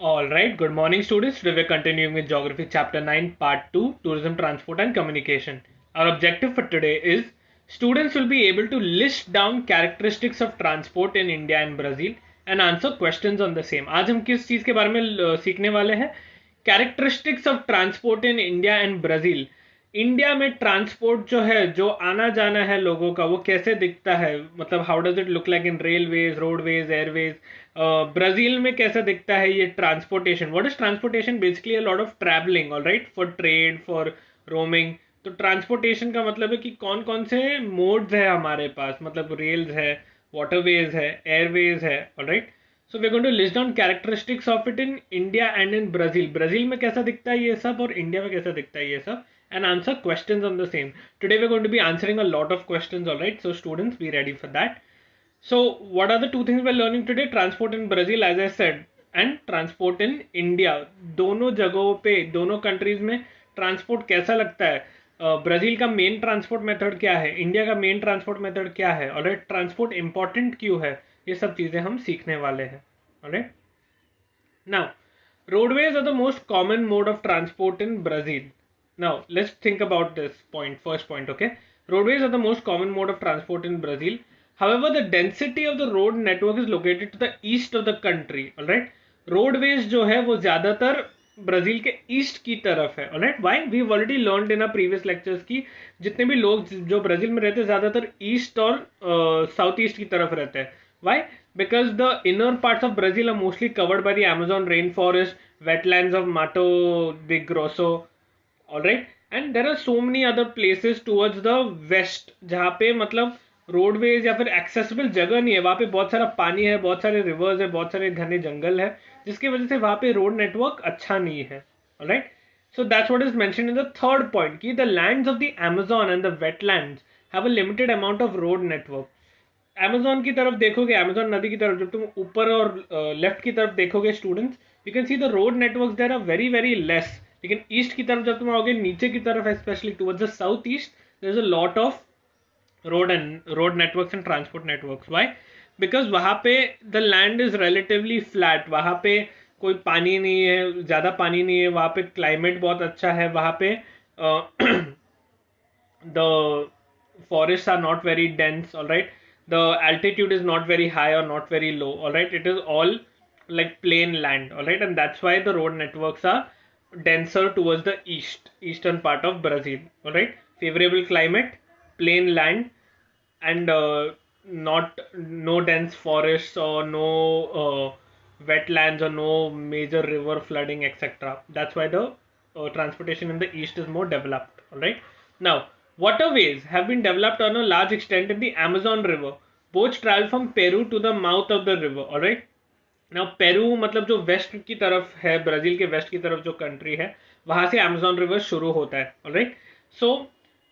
All right, good morning, students. Today we're continuing with Geography Chapter 9, Part 2, Tourism, Transport and Communication. Our objective for today is students will be able to list down characteristics of transport in India and Brazil and answer questions on the same. आज हम किस चीज़ के बारे में सीखने वाले हैं? Characteristics of transport in India and Brazil. India में ट्रांसपोर्ट जो है, जो आना जाना है लोगों का, वो कैसे दिखता है, मतलब how does it look like in railways, roadways, Airways. Brazil में कैसा दिखता है ये transportation. What is transportation? Basically a lot of travelling, alright, for trade, for roaming. तो ट्रांसपोर्टेशन का मतलब है कि कौन कौन से मोड्स है हमारे पास, मतलब रेल्स है, वाटरवेज है, एयरवेज है. Alright, so we going to list down characteristics of it in India and in Brazil. Brazil में कैसा दिखता है ये सब और इंडिया में कैसा दिखता है ये सब, and answer questions on the same. Today we're going to be answering a lot of questions, alright? So students, be ready for that. So what are the two things we're learning today? Transport in Brazil, as I said, and transport in India. दोनों जगहों पे, दोनों countries में transport कैसा लगता है. Brazil का main transport method क्या है, इंडिया का मेन ट्रांसपोर्ट मेथड क्या है, ऑलराइट, ट्रांसपोर्ट इंपॉर्टेंट क्यों है, ये सब चीजें हम सीखने वाले हैं. Alright, now roadways are the most common mode of transport in Brazil. Now, let's think about this point, first point, okay? Roadways are the most common mode of transport in Brazil. However, the density of the road network is located to the east of the country, alright? Roadways जो है वो ज़्यादातर Brazil के east की तरफ है, alright? Why? We've already learned in our previous lectures कि जितने भी लोग जो ब्राज़ील में रहते हैं ज़्यादातर ईस्ट और साउथ ईस्ट की तरफ रहते हैं. Why? Because the inner parts of Brazil are mostly covered by the Amazon rainforest, wetlands of Mato de Grosso, all right, and there are so many other places towards the west जहाँ पे मतलब roadways या फिर accessible जगह नहीं है. वहाँ पे बहुत सारा पानी है, बहुत सारे रिवर्स है, बहुत सारे घने जंगल है, जिसकी वजह से वहाँ पे रोड नेटवर्क अच्छा नहीं है. Alright, so that's what is mentioned in the third point कि the lands of the Amazon and the wetlands have a limited amount of road network. Amazon की तरफ देखोगे, अमेजोन नदी की तरफ जब तुम ऊपर और लेफ्ट की तरफ देखोगे students, you can see the road networks there are very very less. लेकिन ईस्ट की तरफ जब तुम आओगे, नीचे की तरफ specially towards the south east, there is a lot of road networks and transport networks. Why? Because वहाँ पे the land is relatively flat. वहाँ पे कोई पानी नहीं है, ज़्यादा पानी नहीं है, वहाँ पे क्लाइमेट बहुत अच्छा है, वहाँ पे the forests are not very dense, all right, the altitude is not very high or not very low, all right, it is all like plain land, all right, and that's why the road networks are denser towards the eastern part of Brazil, all right. Favorable climate, plain land, and not no dense forests or no wetlands or no major river flooding, etc. That's why the transportation in the east is more developed, all right. Now, waterways have been developed on a large extent in the Amazon River. Boats travel from Peru to the mouth of the river, all right. Now, Peru मतलब जो waste की तरफ है, Brazil के waste की तरफ जो country है, वहां से अमेजोन रिवर शुरू होता है, alright. So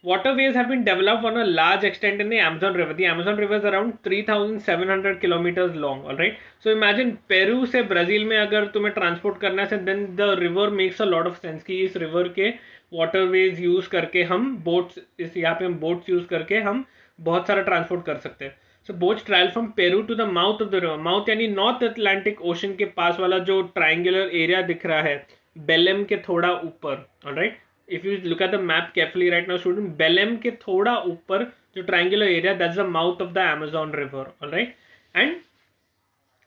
waterways have been developed on a large extent in the Amazon River. The Amazon River is around 3,700 kilometers long. All right. So imagine Peru से ब्राजील में अगर तुम्हें ट्रांसपोर्ट करना है, then the river makes a lot of sense कि इस river के waterways use करके हम बोट्स, इस यहाँ पे हम बोट्स यूज करके हम बहुत सारा ट्रांसपोर्ट कर सकते हैं. So boats travel from Peru to the mouth of the river. Mouth यानी नॉर्थ अटलांटिक ओशन के पास वाला जो ट्राइंगुलर एरिया दिख रहा है, बेलेम के थोड़ा ऊपर, alright. if you look at the map carefully right now student, Belém के थोड़ा ऊपर जो triangular area, that's the mouth of the Amazon river, all right, and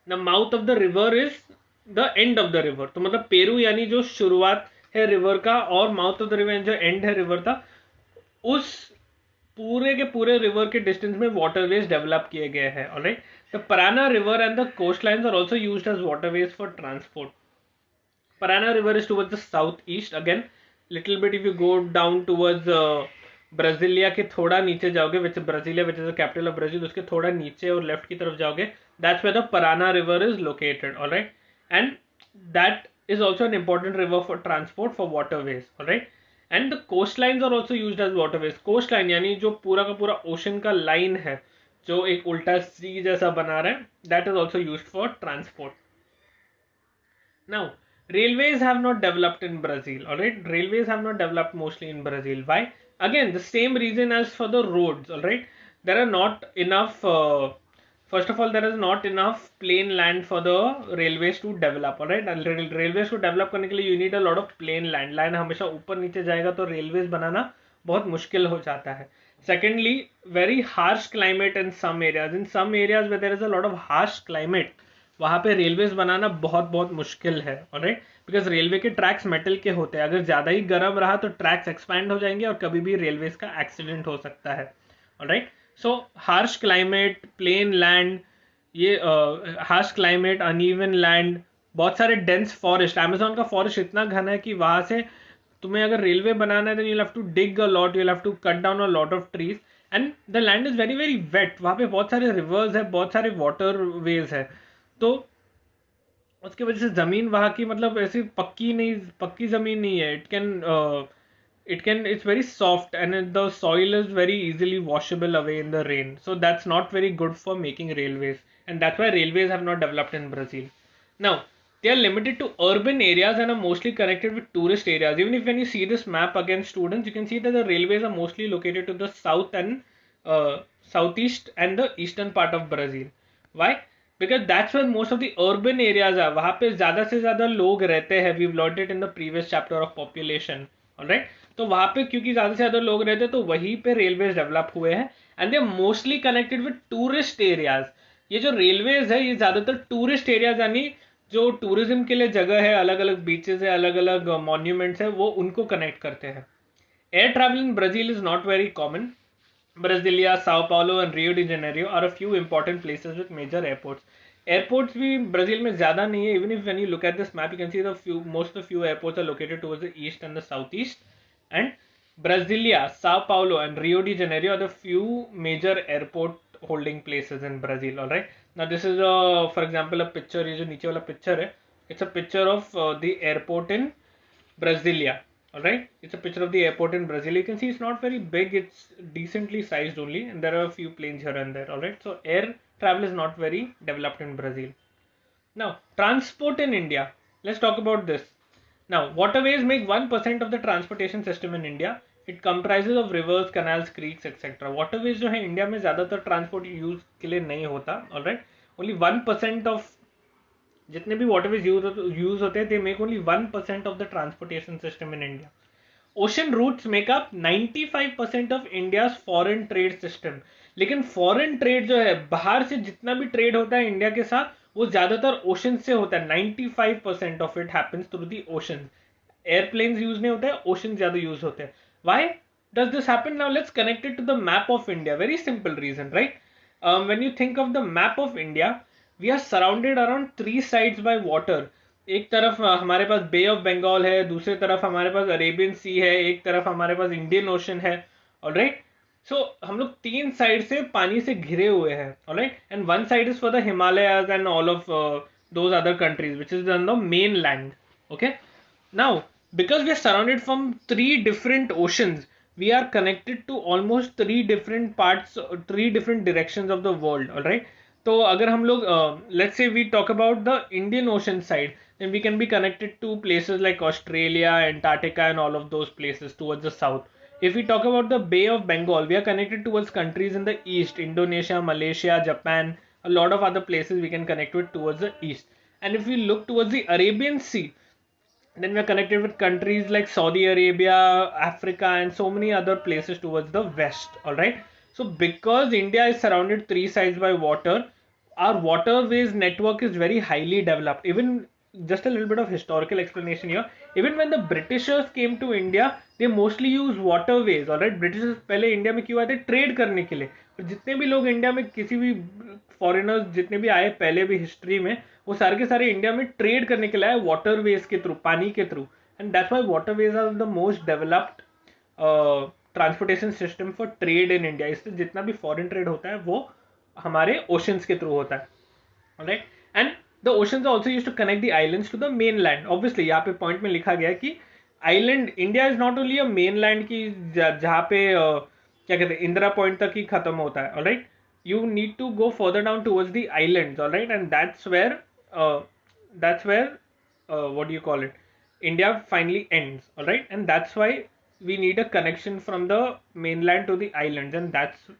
the mouth of the river is the end of the river. तो मतलब Peru यानी जो शुरुआत है रिवर का और माउथ ऑफ द रिवर जो एंड है रिवर का, उस पूरे के पूरे रिवर के डिस्टेंस में वाटरवेज डेवलप किए गए हैं, alright. The Parana river and the coast lines are also used as waterways for transport. Parana river is towards the southeast. Again, little bit if you go down towards Brasilia के थोड़ा नीचे जाओगे, which Brasilia, which is the capital of Brazil, उसके थोड़ा नीचे और left की तरफ जाओगे, that's where the Parana river is located, all right, and that is also an important river for transport for waterways, all right, and the coastlines are also used as waterways. Coastline यानी जो पूरा का पूरा ocean का line है, जो एक उल्टा सी जैसा बना रहा है, that is also used for transport. Now, railways have not developed in Brazil, alright. Railways have not developed mostly in Brazil. Why? Again, the same reason as for the roads, alright. There are not enough first of all there is not enough plain land for the railways to develop. All right, railways को develop करने के लिए you need a lot of plain land. Land हमेशा ऊपर नीचे जाएगा तो railways बनाना बहुत मुश्किल हो जाता है. Secondly, very harsh climate in some areas. In some areas where there is a lot of harsh climate, वहाँ पे रेलवेज बनाना बहुत बहुत मुश्किल है. ऑलराइट, बिकॉज रेलवे के ट्रैक्स मेटल के होते हैं. अगर ज़्यादा ही गर्म रहा तो ट्रैक्स एक्सपैंड हो जाएंगे और कभी भी रेलवेज का एक्सीडेंट हो सकता है. Alright, so harsh climate, plain land, ये हार्श क्लाइमेट, अनइवन लैंड, बहुत सारे डेंस फॉरेस्ट. अमेजोन का फॉरेस्ट इतना घना है कि वहाँ से तुम्हें अगर रेलवे बनाना है तो you have to dig a lot, you have to cut down a lot of trees, and the land is very very wet. वहाँ पे बहुत सारे रिवर्स है, बहुत सारे वाटर वेज है, तो उसकी वजह से जमीन वहाँ की मतलब ऐसी पक्की जमीन नहीं है. it's very soft and the soil is very easily washable away in the rain, so that's not very good for making railways, and that's why railways have not developed in Brazil. Now they are limited to urban areas and are mostly connected with tourist areas. Even if when you see this map against students, you can see that the railways are mostly located to the south and southeast and the eastern part of Brazil. Why? Because that's where most of the urban areas are. वहाँ पे ज़्यादा से ज़्यादा लोग रहते हैं. We've learned it in the previous chapter of population. Alright? तो वहाँ पे क्योंकि ज़्यादा से ज़्यादा लोग रहते हैं तो वहीं पे रेलवेज डेवलप हुए हैं, and they are mostly connected with tourist areas. ये जो रेलवेज है ये ज़्यादातर टूरिस्ट एरियाज, यानी जो टूरिज्म के लिए जगह है, अलग अलग बीचेस है, अलग अलग मॉन्यूमेंट्स है, वो उनको कनेक्ट करते हैं. Air travel in Brazil is not very common. Brasilia, Sao Paulo and Rio de Janeiro are a few important places with major airports. Airports भी ब्राजील में ज़्यादा नहीं है. Even if when you look at this map, you can see most of the few airports are located towards the east and the southeast. And Brasilia, Sao Paulo and Rio de Janeiro are the few major airport holding places in Brazil. All right. Now this is for example a picture. ये जो नीचे वाला picture है, it's a picture of the airport in Brasilia. Alright, it's a picture of the airport in Brazil. You can see it's not very big, it's decently sized only, and there are a few planes here and there. Alright, so air travel is not very developed in Brazil. Now, transport in India. Let's talk about this. Now, waterways make 1% of the transportation system in India. It comprises of rivers, canals, creeks, etc. Waterways जो है India में ज़्यादातर transport use के लिए नहीं होता. Alright, only 1% of जितने भी वाटरवेज यूज होते हैं, they make only 1% of the transportation system in India. Ocean routes make up 95% of India's foreign trade system. लेकिन फॉरेन ट्रेड जो है, बाहर से जितना भी ट्रेड होता है इंडिया के साथ, वो ज्यादातर ओशन से होता है. 95% of it happens through the ocean. Airplanes use नहीं होते हैं, ओशन ज्यादा यूज होते हैं. Why does this happen? Now let's connect it to the map of India. Very simple reason, right? When you think of the map of India, we are surrounded around 3 sides by water. एक तरफ हमारे पास बे of Bengal है, दूसरी तरफ हमारे पास Arabian सी है, एक तरफ हमारे पास इंडियन ओशन है. ऑलराइट, सो हम लोग 3 साइड से पानी से घिरे हुए हैं. Alright, and one side is for the Himalayas and all of those other countries which is on the main land. Okay, now because we are surrounded from 3 different oceans, we are connected to almost 3 different parts, 3 different directions of the world. All right, तो अगर हम लोग let's say we talk about the Indian Ocean side, then we can be connected to places like Australia, Antarctica and all of those places towards the south. If we talk about the Bay of Bengal, we are connected towards countries in the east, Indonesia, Malaysia, Japan, a lot of other places we can connect with towards the east. And if we look towards the Arabian Sea, then we are connected with countries like Saudi Arabia, Africa and so many other places towards the west. All right, so because India is surrounded 3 sides by water, our waterways network is very highly developed. Even just a little bit of historical explanation here, even when the Britishers came to India, they mostly use waterways. All right, Britishers पहले India में क्यों आए थे? Trade करने के लिए. और जितने भी लोग इंडिया में, किसी भी फॉरेनर्स जितने भी आए पहले भी हिस्ट्री में, वो सारे के सारे इंडिया में ट्रेड करने के लिए आए वाटरवेज के थ्रू, पानी के through. And that's why waterways are the most developed transportation system for trade in India. इससे जितना भी फॉरेन ट्रेड होता है वो हमारे ओशंस के थ्रू होता है. Alright, and the oceans are also used to connect the islands to the mainland. Obviously यहाँ पे पॉइंट में लिखा गया है कि island, India is not only a mainland की जहाँ पे क्या कहते हैं, इंदिरा पॉइंट तक ही खत्म होता है. Alright, you need to go further down towards the islands. All right, and that's where what do you call it, India finally ends. All right, and that's why we need a connection from the mainland to the islands, and that's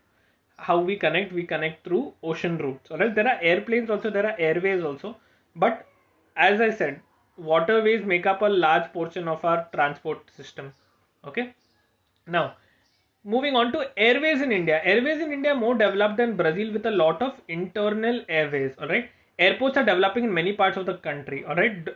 how we connect through ocean routes. Alright, there are airplanes also, there are airways also, but as I said, waterways make up a large portion of our transport system. Okay, now moving on to airways in India. Airways in India are more developed than Brazil with a lot of internal airways. Alright, airports are developing in many parts of the country. Alright,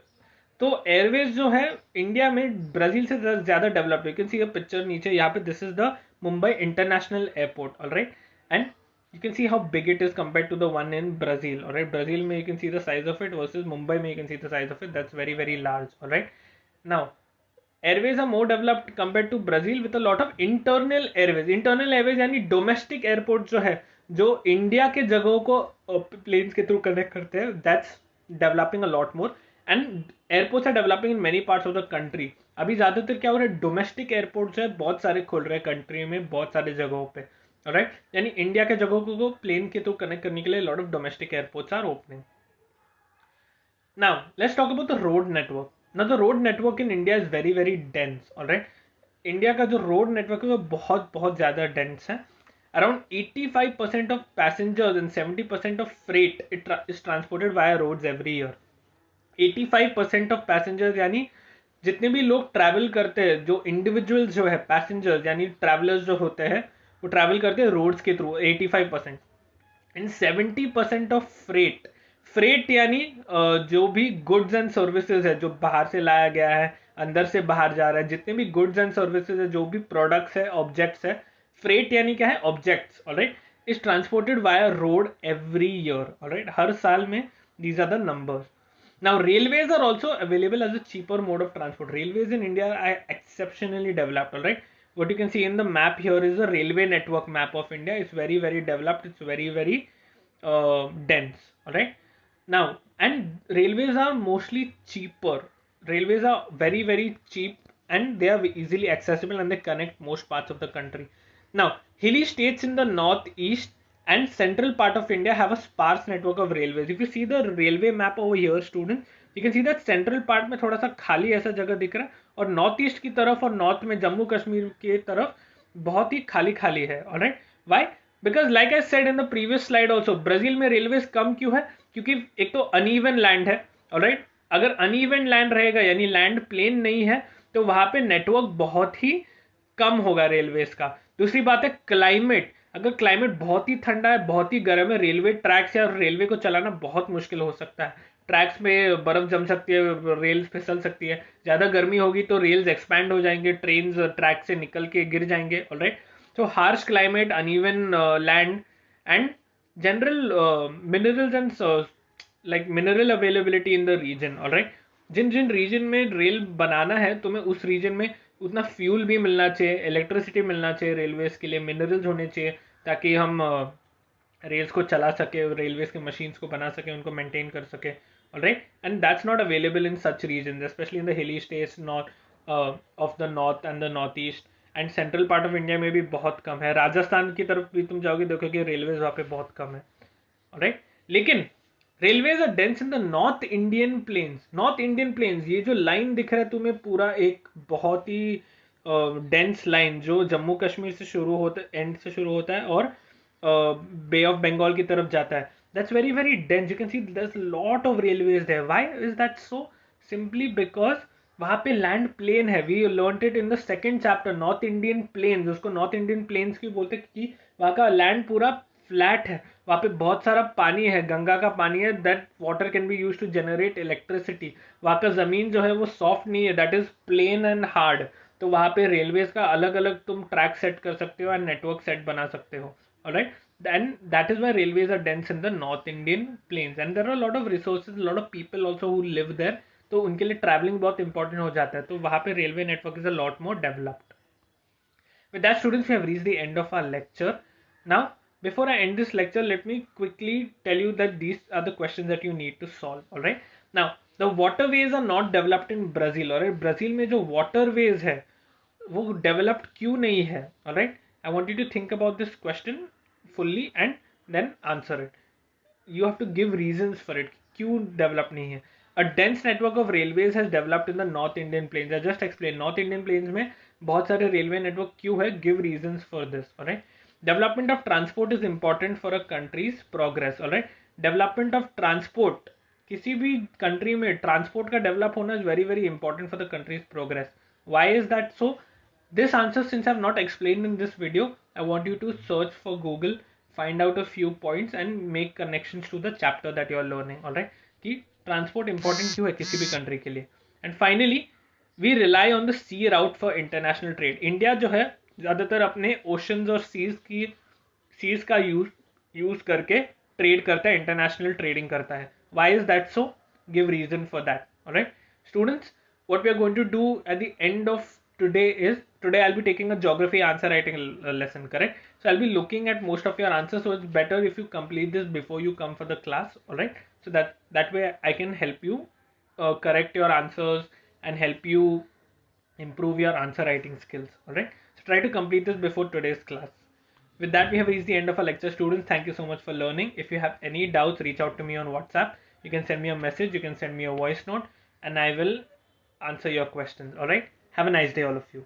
तो Airways जो है India में Brazil से ज्यादा developed. You can C a picture नीचे यहाँ पे. This is the Mumbai international airport. Alright, and you can see how big it is compared to the one in Brazil. Alright, Brazil में you can see the size of it versus Mumbai में you can see the size of it. That's very very large. Alright, now airways are more developed compared to Brazil with a lot of internal airways. Internal airways यानी domestic airport जो है, जो India के जगहों को planes के through connect करते हैं, that's developing a lot more. And airports are developing in many parts of the country. अभी ज्यादातर क्या हो रहा है, डोमेस्टिक एयरपोर्ट्स है बहुत सारे खुल रहे हैं कंट्री में, बहुत सारे जगहों पे. राइट, यानी इंडिया के जगहों को प्लेन के थ्रू कनेक्ट करने के लिए lot of domestic airports are opening. Now let's talk about the road network. Now the road network in India is very very dense. Alright, India का जो रोड नेटवर्क है वो बहुत बहुत ज्यादा डेंस है. Around 85% of passengers and 70% of freight is transported via roads every year. 85% of passengers यानी जितने भी लोग ट्रैवल करते हैं, जो इंडिविजुअल्स जो है पैसेंजर्स यानी ट्रैवलर्स जो होते हैं, वो ट्रैवल करते हैं रोड्स के through 85%. And 70% of freight. Freight यानी जो भी गुड्स एंड सर्विसेज है जो बाहर से लाया गया है, अंदर से बाहर जा रहा है, जितने भी गुड्स एंड सर्विसेज है, जो भी प्रोडक्ट्स है, ऑब्जेक्ट्स है. फ्रेट यानी क्या है, objects. Alright, is transported via road every year. Alright, हर साल में. These are the numbers. Now railways are also available as a cheaper mode of transport. Railways in India are exceptionally developed. All right, what you can see in the map here is the railway network map of India. It's very very developed. It's very very dense. All right, now and railways are mostly cheaper. Railways are very very cheap and they are easily accessible and they connect most parts of the country. Now hilly states in the northeast and central part of India have a sparse network of railways. If you see the railway map over here, students, you can see that central part में थोड़ा सा खाली ऐसा जगह दिख रहा है, और नॉर्थ ईस्ट की तरफ और नॉर्थ में जम्मू कश्मीर की तरफ बहुत ही खाली खाली है. Alright, why? Because like I said in the previous slide also, Brazil में रेलवेज कम क्यों है? क्योंकि एक तो अनइवन लैंड है. ऑलराइट, अगर अनइवन लैंड रहेगा यानी लैंड प्लेन नहीं है, तो वहां पे नेटवर्क बहुत ही कम होगा रेलवेज का. दूसरी बात है क्लाइमेट. अगर क्लाइमेट बहुत ही ठंडा है, बहुत ही गर्म है, रेलवे ट्रैक्स या रेलवे को चलाना बहुत मुश्किल हो सकता है. ट्रैक्स में बर्फ जम सकती है, रेल्स फिसल सकती है. ज्यादा गर्मी होगी तो रेल्स एक्सपैंड हो जाएंगे, ट्रेन ट्रैक से निकल के गिर जाएंगे. Alright, so harsh climate, uneven land and general minerals and like mineral availability in the region. Alright, जिन जिन रीजन में रेल बनाना है तुम्हें उस रीजन में उतना फ्यूल भी मिलना चाहिए, इलेक्ट्रिसिटी मिलना चाहिए रेलवेज के लिए, मिनरल्स होने चाहिए ताकि हम रेल्स को चला सके, रेलवेज के मशीन्स को बना सके, उनको मेंटेन कर सके. Alright, and that's not available in such region, specially in the hilly states north of the north and the north east and central part of India में भी बहुत कम है. राजस्थान की तरफ भी तुम जाओगे देखोगे रेलवेज वहाँ पे बहुत कम है. ऑलराइट, लेकिन railways are dense in the north Indian plains. North Indian plains, ये जो लाइन दिख रहा है तुम्हें पूरा एक बहुत ही डेंस लाइन जो जम्मू कश्मीर से शुरू होता है, एंड से शुरू होता है और बे ऑफ बंगाल की तरफ जाता है. That's very very dense. You can see there is lot of railways there. Why is that so? Simply because वहां पे लैंड प्लेन है. We learned it in the second chapter, north Indian plains. उसको north Indian plains क्यों बोलते हैं? क्योंकि वहां का लैंड पूरा फ्लैट है, वहां पे बहुत सारा पानी है, गंगा का पानी है. That water can be used to generate electricity. वहां का जमीन जो है वो सॉफ्ट नहीं है, that is plain and hard. तो वहां पे रेलवेज का अलग अलग तुम ट्रैक सेट कर सकते हो एंड नेटवर्क सेट बना सकते हो. Alright, and that is why railways are dense in the north Indian plains and there are lot of resources, lot of people also who live there. तो उनके लिए travelling बहुत इंपॉर्टेंट हो जाता है, तो वहां पे railway network is a lot more developed. With that students, we have reached the end of our lecture. Now before I end this lecture, let me quickly tell you that these are the questions that you need to solve. All right, now the waterways are not developed in Brazil. All right, Brazil में जो waterways है वो developed क्यों नहीं है? All right, I want you to think about this question fully and then answer it. You have to give reasons for it. क्यों developed नहीं है? A dense network of railways has developed in the North Indian plains. I just explained North Indian plains में बहुत सारे railway network क्यों है? Give reasons for this. All right. Development of transport is important for a country's progress. All right. Development of transport, किसी भी country में transport का develop होना is very very important for the country's progress. Why is that so? This answer, since I've not explained in this video, I want you to search for Google, find out a few points and make connections to the chapter that you are learning. All right. कि transport important क्यों है किसी भी country के लिए. And finally, we rely on the sea route for international trade. India जो है ज़्यादातर अपने ओशंस और सीज का यूज करके ट्रेड करता है, इंटरनेशनल ट्रेडिंग करता है. Why is that so? Give reason for that. Alright students, what we are going to do at the end of today I'll be taking a geography answer writing lesson, correct? So I'll be looking at most of your answers, so it's better if you complete this before you come for the class. All right, so that way I can help you correct your answers and help you improve your answer writing skills. All right, so try to complete this before today's class. With that, we have reached the end of our lecture. Students, thank you so much for learning. If you have any doubts, reach out to me on WhatsApp. You can send me a message, you can send me a voice note, and I will answer your questions. All right, have a nice day, all of you.